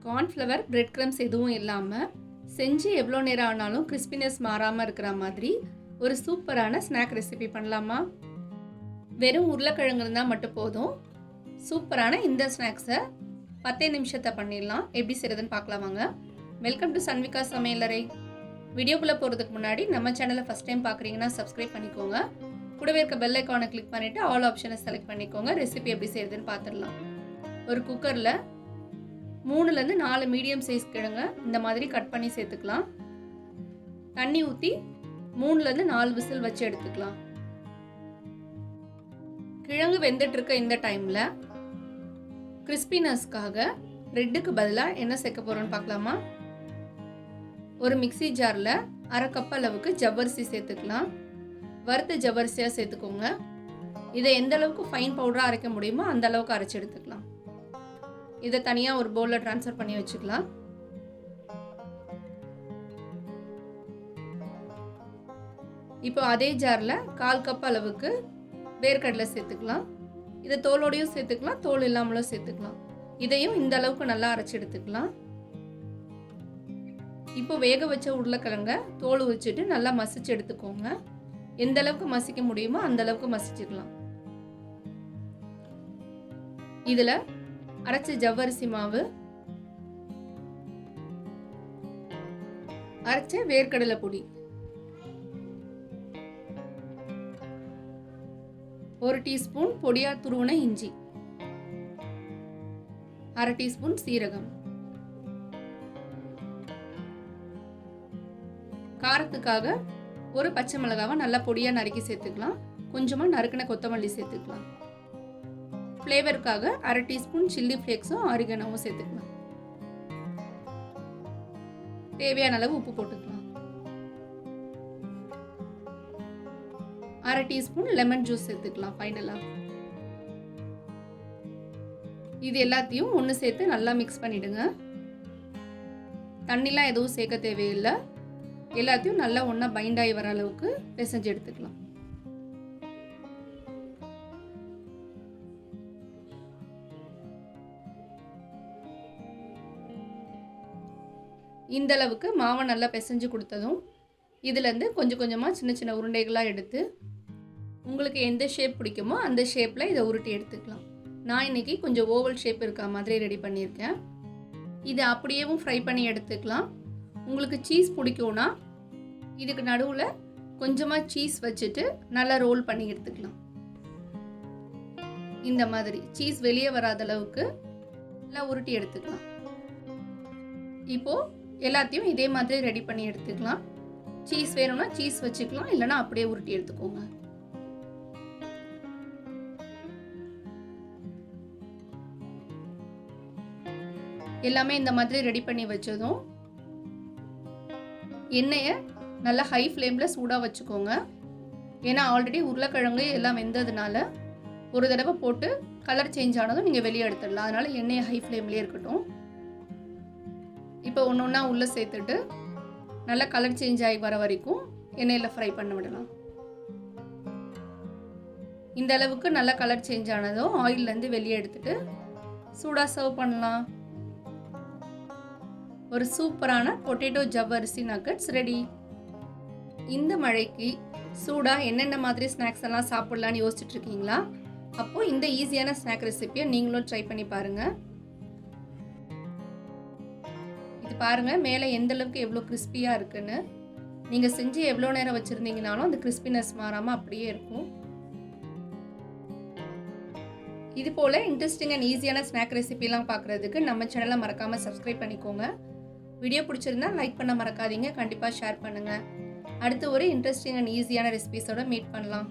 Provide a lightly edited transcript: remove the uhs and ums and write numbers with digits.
Cornflour bread crumbs எதுவும் இல்லாமல் செஞ்சு எவ்வளோ நேரம் ஆனாலும் கிறிஸ்பினஸ் மாறாமல் இருக்கிற மாதிரி ஒரு சூப்பரான ஸ்நாக் ரெசிபி பண்ணலாமா? வெறும் உருளைக்கிழங்கு இருந்தால் மட்டும் போதும். சூப்பரான இந்த ஸ்நாக்ஸை 10 நிமிஷத்தை பண்ணிடலாம். எப்படி செய்கிறதுன்னு பார்க்கலாம் வாங்க. வெல்கம் டு சன்விகா சமையலறை. வீடியோக்குள்ளே போகிறதுக்கு முன்னாடி நம்ம சேனலை ஃபஸ்ட் டைம் பார்க்குறீங்கன்னா சப்ஸ்கிரைப் பண்ணிக்கோங்க. கூடவே இருக்க பெல் ஐக்கானை கிளிக் பண்ணிவிட்டு ஆல் ஆப்ஷனை செலக்ட் பண்ணிக்கோங்க. ரெசிபி எப்படி செய்கிறதுன்னு பார்த்துடலாம். ஒரு குக்கரில் 3லேருந்து 4 மீடியம் சைஸ் கிழங்கு இந்த மாதிரி கட் பண்ணி சேர்த்துக்கலாம். தண்ணி ஊற்றி 3லேருந்து 4 விசில் வச்சு எடுத்துக்கலாம். கிழங்கு வெந்துட்டு இருக்க இந்த டைமில் கிறிஸ்பினஸ்க்காக பிரெட்டுக்கு பதிலாக என்ன சேர்க்க போகிறோன்னு பார்க்கலாமா? ஒரு மிக்சி ஜாரில் 1/2 கப் அளவுக்கு ஜவ்வரிசி சேர்த்துக்கலாம். வறுத்த ஜவ்வரிசியாக சேர்த்துக்கோங்க. இதை எந்த அளவுக்கு ஃபைன் பவுடராக அரைக்க முடியுமோ அந்த அளவுக்கு அரைச்சி எடுத்துக்கலாம். இதை தனியாக ஒரு பவுலில் ட்ரான்ஸ்ஃபர் பண்ணி வச்சுக்கலாம். இப்போ அதே ஜாரில் 1/4 கப் அளவுக்கு வேர்க்கடலை சேர்த்துக்கலாம். இதை தோலோடையும் சேர்த்துக்கலாம், தோல் இல்லாமலும் சேர்த்துக்கலாம். இதையும் இந்த அளவுக்கு நல்லா அரைச்சி எடுத்துக்கலாம். இப்போ வேக வச்ச உருளைக்கிழங்க தோல் உரிச்சிட்டு நல்லா மசிச்சு எடுத்துக்கோங்க. எந்த அளவுக்கு மசிக்க முடியுமோ அந்த அளவுக்கு மசிச்சுக்கலாம். இதில் அரைச்ச ஜவ்வரிசி மாவு, அரைச்ச வேர்க்கடலை பொடி, 1 டீஸ்பூன் பொடியா துருவன இஞ்சி, 1/2 டீஸ்பூன் சீரகம், காரத்துக்காக ஒரு பச்சை மிளகாவை நல்லா பொடியா நறுக்கி சேர்த்துக்கலாம். கொஞ்சமா நறுக்கின கொத்தமல்லி சேர்த்துக்கலாம். ஃப்ளேவருக்காக 1/2 டீஸ்பூன் சில்லி ஃப்ளேக்ஸும் ஆரிகனோவும் சேர்த்துக்கலாம். தேவையான அளவு உப்பு போட்டுக்கலாம். 1/2 டீஸ்பூன் லெமன் ஜூஸ் சேர்த்துக்கலாம். ஃபைனலாக இது எல்லாத்தையும் ஒன்று சேர்த்து நல்லா மிக்ஸ் பண்ணிடுங்க. தண்ணிலாம் எதுவும் சேர்க்க தேவையில்லை. எல்லாத்தையும் நல்லா ஒன்றா பைண்ட் ஆகி வர அளவுக்கு பிசைஞ்சு எடுத்துக்கலாம். இந்த அளவுக்கு மாவை நல்லா பிசைஞ்சு கொடுத்ததும் இதுலேருந்து கொஞ்சம் கொஞ்சமாக சின்ன சின்ன உருண்டைகளாக எடுத்து உங்களுக்கு எந்த ஷேப் பிடிக்குமோ அந்த ஷேப்பில் இதை உருட்டி எடுத்துக்கலாம். நான் இன்றைக்கி கொஞ்சம் ஓவல் ஷேப் இருக்க மாதிரி ரெடி பண்ணியிருக்கேன். இதை அப்படியேவும் ஃப்ரை பண்ணி எடுத்துக்கலாம். உங்களுக்கு சீஸ் பிடிக்கும்னா இதுக்கு நடுவில் கொஞ்சமாக சீஸ் வச்சுட்டு நல்லா ரோல் பண்ணி எடுத்துக்கலாம். இந்த மாதிரி சீஸ் வெளியே வராத அளவுக்கு நல்லா உருட்டி எடுத்துக்கலாம். இப்போது எல்லாத்தையும் இதே மாதிரி ரெடி பண்ணி எடுத்துக்கலாம். சீஸ் வேணும்னா சீஸ் வச்சுக்கலாம், இல்லைனா அப்படியே உருட்டி எடுத்துக்கோங்க. எல்லாமே இந்த மாதிரி ரெடி பண்ணி வச்சதும் எண்ணெயை நல்லா ஹை ஃப்ளேமில் சூடாக வச்சுக்கோங்க. ஏன்னா ஆல்ரெடி உருளைக்கிழங்கு எல்லாம் வெந்ததுனால ஒரு தடவை போட்டு கலர் சேஞ்ச் ஆனதும் நீங்கள் வெளியே எடுத்துடலாம். அதனால் எண்ணெயை ஹை ஃப்ளேம்லேயே இருக்கட்டும். இப்போ ஒன்று ஒன்றா உள்ளே சேர்த்துட்டு நல்லா கலர் சேஞ்ச் ஆகி வர வரைக்கும் எண்ணெயில் ஃப்ரை பண்ண விடலாம். இந்த அளவுக்கு நல்லா கலர் சேஞ்ச் ஆனதும் ஆயிலேருந்து வெளியே எடுத்துட்டு சூடாக சர்வ் பண்ணலாம். ஒரு சூப்பரான பொட்டேட்டோ ஜவ்வரிசி நக்கட்ஸ் ரெடி. இந்த மழைக்கு சூடாக என்னென்ன மாதிரி ஸ்நாக்ஸ் எல்லாம் சாப்பிட்லான்னு யோசிச்சுட்டு இருக்கீங்களா? அப்போது இந்த ஈஸியான ஸ்நாக் ரெசிபியை நீங்களும் ட்ரை பண்ணி பாருங்கள். இது பாருங்கள் மேலே எந்த அளவுக்கு எவ்வளோ கிறிஸ்பியாக இருக்குன்னு. நீங்கள் செஞ்சு எவ்வளோ நேரம் வச்சுருந்தீங்கனாலும் அந்த கிறிஸ்பினஸ் மாறாமல் அப்படியே இருக்கும். இது போல் இன்ட்ரெஸ்டிங் அண்ட் ஈஸியான ஸ்நாக் ரெசிபிலாம் பார்க்குறதுக்கு நம்ம சேனலை மறக்காமல் சப்ஸ்கிரைப் பண்ணிக்கோங்க. வீடியோ பிடிச்சிருந்தா லைக் பண்ண மறக்காதீங்க. கண்டிப்பாக ஷேர் பண்ணுங்கள். அடுத்து ஒரு இன்ட்ரெஸ்டிங் அண்ட் ஈஸியான ரெசிபிஸோட மீட் பண்ணலாம்.